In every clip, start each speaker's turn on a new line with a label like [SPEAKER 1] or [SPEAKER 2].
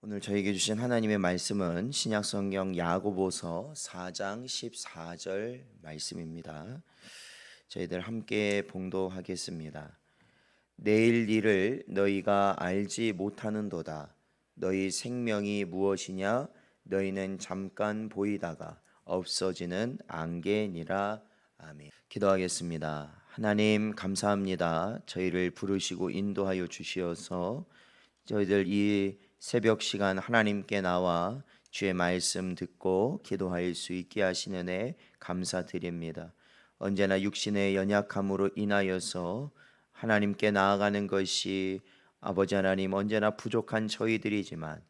[SPEAKER 1] 오늘 저에게 주신 하나님의 말씀은 신약성경 야고보서 4장 14절 말씀입니다. 저희들 함께 봉독하겠습니다. 내일 일을 너희가 알지 못하는도다. 너희 생명이 무엇이냐? 너희는 잠깐 보이다가 없어지는 안개니라. 아멘. 기도하겠습니다. 하나님 감사합니다. 저희를 부르시고 인도하여 주시어서 저희들 이 새벽 시간 하나님께 나와 주의 말씀 듣고 기도할 수 있게 하시는 애 감사드립니다. 언제나 육신의 연약함으로 인하여서 하나님께 나아가는 것이 아버지 하나님 언제나 부족한 저희들이지만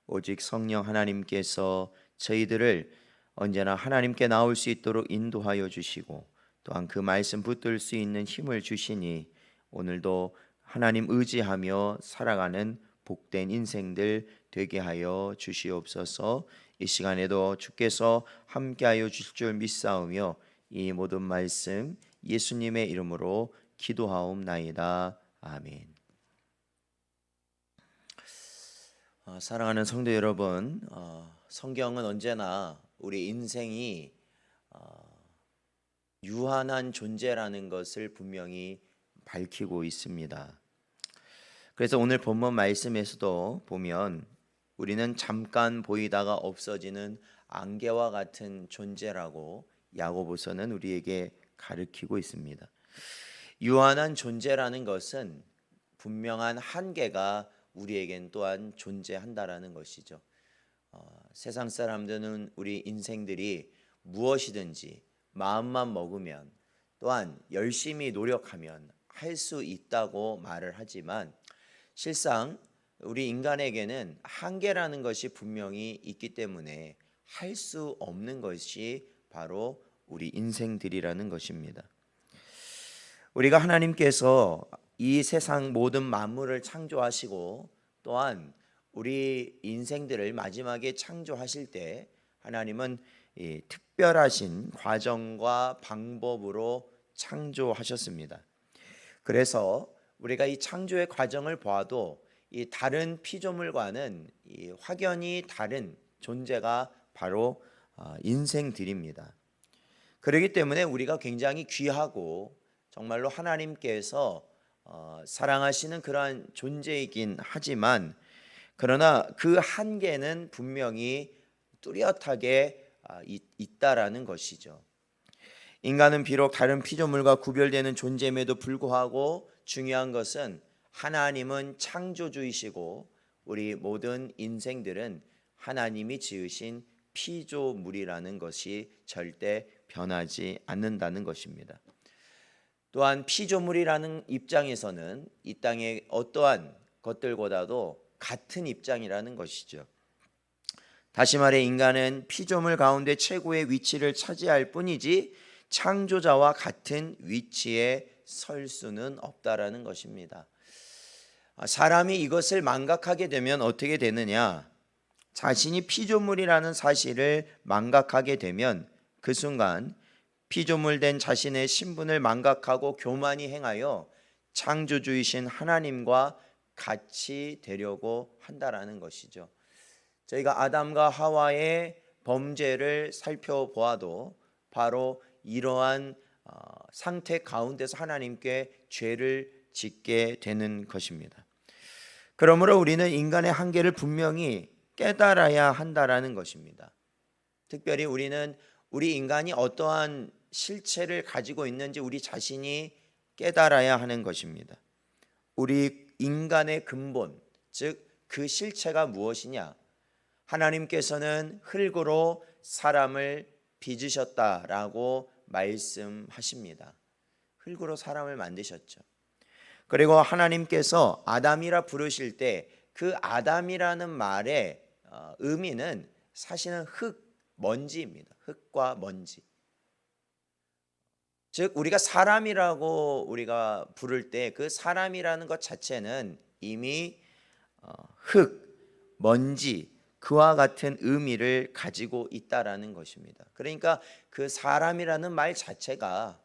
[SPEAKER 1] 오직 성령 하나님께서 저희들을 언제나 하나님께 나올 수 있도록 인도하여 주시고 또한 그 말씀 붙들 수 있는 힘을 주시니 오늘도 하나님 의지하며 살아가는 복된 인생들 되게 하여 주시옵소서. 이 시간에도 주께서 함께하여 주실 줄 믿사오며 이 모든 말씀 예수님의 이름으로 기도하옵나이다. 아멘. 사랑하는 성도 여러분, 성경은 언제나 우리 인생이 유한한 존재라는 것을 분명히 밝히고 있습니다. 그래서 오늘 본문 말씀에서도 보면 우리는 잠깐 보이다가 없어지는 안개와 같은 존재라고 야고보서는 우리에게 가르치고 있습니다. 유한한 존재라는 것은 분명한 한계가 우리에겐 또한 존재한다라는 것이죠. 세상 사람들은 우리 인생들이 무엇이든지 마음만 먹으면 또한 열심히 노력하면 할 수 있다고 말을 하지만 실상 우리 인간에게는 한계라는 것이 분명히 있기 때문에 할 수 없는 것이 바로 우리 인생들이라는 것입니다. 우리가 하나님께서 이 세상 모든 만물을 창조하시고 또한 우리 인생들을 마지막에 창조하실 때 하나님은 특별하신 과정과 방법으로 창조하셨습니다. 그래서 우리가 이 창조의 과정을 보아도 이 다른 피조물과는 이 확연히 다른 존재가 바로 인생들입니다. 그렇기 때문에 우리가 굉장히 귀하고 정말로 하나님께서 사랑하시는 그러한 존재이긴 하지만 그러나 그 한계는 분명히 뚜렷하게 있다라는 것이죠. 인간은 비록 다른 피조물과 구별되는 존재임에도 불구하고 중요한 것은 하나님은 창조주이시고 우리 모든 인생들은 하나님이 지으신 피조물이라는 것이 절대 변하지 않는다는 것입니다. 또한 피조물이라는 입장에서는 이 땅의 어떠한 것들보다도 같은 입장이라는 것이죠. 다시 말해 인간은 피조물 가운데 최고의 위치를 차지할 뿐이지 창조자와 같은 위치에 설 수는 없다라는 것입니다. 사람이 이것을 망각하게 되면 어떻게 되느냐? 자신이 피조물이라는 사실을 망각하게 되면 그 순간 피조물 된 자신의 신분을 망각하고 교만히 행하여 창조주이신 하나님과 같이 되려고 한다라는 것이죠. 저희가 아담과 하와의 범죄를 살펴보아도 바로 이러한 상태 가운데서 하나님께 죄를 짓게 되는 것입니다. 그러므로 우리는 인간의 한계를 분명히 깨달아야 한다라는 것입니다. 특별히 우리는 우리 인간이 어떠한 실체를 가지고 있는지 우리 자신이 깨달아야 하는 것입니다. 우리 인간의 근본, 즉 그 실체가 무엇이냐? 하나님께서는 흙으로 사람을 빚으셨다라고 말씀하십니다. 흙으로 사람을 만드셨죠. 그리고 하나님께서 아담이라 부르실 때 그 아담이라는 말의 의미는 사실은 흙, 먼지입니다. 흙과 먼지. 즉 우리가 사람이라고 우리가 부를 때 그 사람이라는 것 자체는 이미 흙, 먼지 그와 같은 의미를 가지고 있다라는 것입니다. 그러니까 그 사람이라는 말 자체가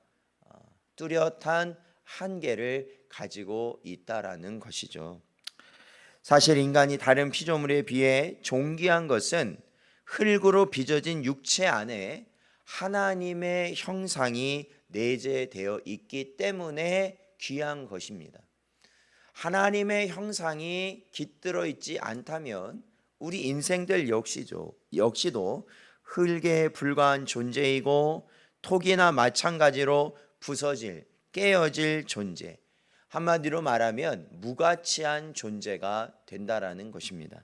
[SPEAKER 1] 뚜렷한 한계를 가지고 있다라는 것이죠. 사실 인간이 다른 피조물에 비해 존귀한 것은 흙으로 빚어진 육체 안에 하나님의 형상이 내재되어 있기 때문에 귀한 것입니다. 하나님의 형상이 깃들어 있지 않다면 우리 인생들 역시도 흙에 불과한 존재이고 톡이나 마찬가지로 부서질, 깨어질 존재, 한마디로 말하면 무가치한 존재가 된다라는 것입니다.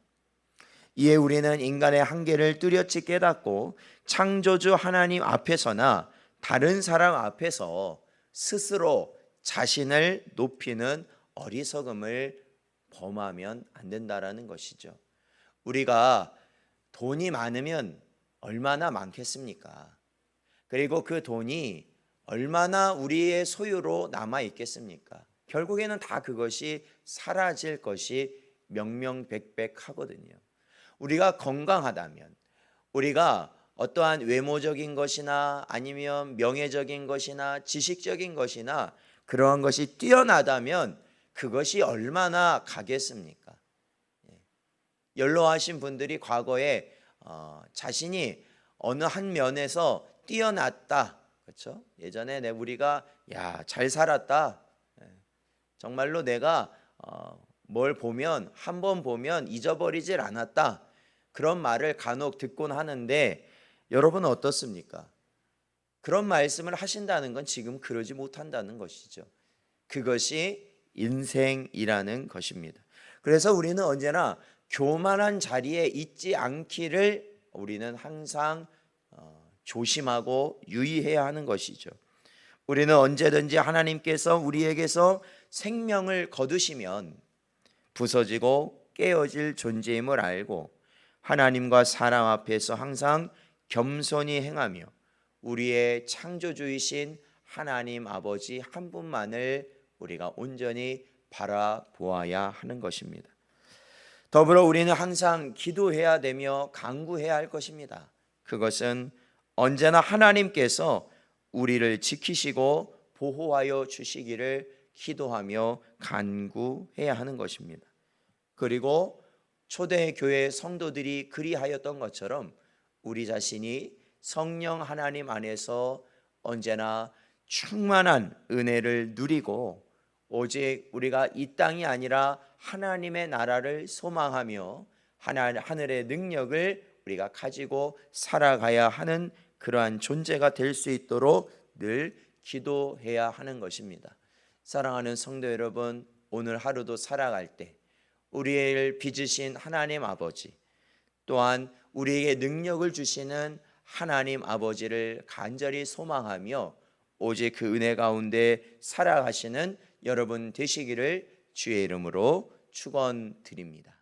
[SPEAKER 1] 이에 우리는 인간의 한계를 뚜렷이 깨닫고 창조주 하나님 앞에서나 다른 사람 앞에서 스스로 자신을 높이는 어리석음을 범하면 안 된다라는 것이죠. 우리가 돈이 많으면 얼마나 많겠습니까? 그리고 그 돈이 얼마나 우리의 소유로 남아 있겠습니까? 결국에는 다 그것이 사라질 것이 명명백백하거든요. 우리가 건강하다면, 우리가 어떠한 외모적인 것이나 아니면 명예적인 것이나 지식적인 것이나 그러한 것이 뛰어나다면 그것이 얼마나 가겠습니까? 연로하신 분들이 과거에 자신이 어느 한 면에서 뛰어났다, 그렇죠? 예전에 우리가 잘 살았다, 정말로 내가 뭘 보면 한 번 보면 잊어버리질 않았다, 그런 말을 간혹 듣곤 하는데 여러분은 어떻습니까? 그런 말씀을 하신다는 건 지금 그러지 못한다는 것이죠. 그것이 인생이라는 것입니다. 그래서 우리는 언제나 교만한 자리에 있지 않기를 우리는 항상 조심하고 유의해야 하는 것이죠. 우리는 언제든지 하나님께서 우리에게서 생명을 거두시면 부서지고 깨어질 존재임을 알고 하나님과 사람 앞에서 항상 겸손히 행하며 우리의 창조주이신 하나님 아버지 한 분만을 우리가 온전히 바라보아야 하는 것입니다. 더불어 우리는 항상 기도해야 되며 간구해야 할 것입니다. 그것은 언제나 하나님께서 우리를 지키시고 보호하여 주시기를 기도하며 간구해야 하는 것입니다. 그리고 초대교회 성도들이 그리하였던 것처럼 우리 자신이 성령 하나님 안에서 언제나 충만한 은혜를 누리고 오직 우리가 이 땅이 아니라 하나님의 나라를 소망하며 하늘의 능력을 우리가 가지고 살아가야 하는 그러한 존재가 될 수 있도록 늘 기도해야 하는 것입니다. 사랑하는 성도 여러분, 오늘 하루도 살아갈 때 우리를 빚으신 하나님 아버지, 또한 우리에게 능력을 주시는 하나님 아버지를 간절히 소망하며 오직 그 은혜 가운데 살아가시는 여러분 되시기를 주의 이름으로 축원드립니다.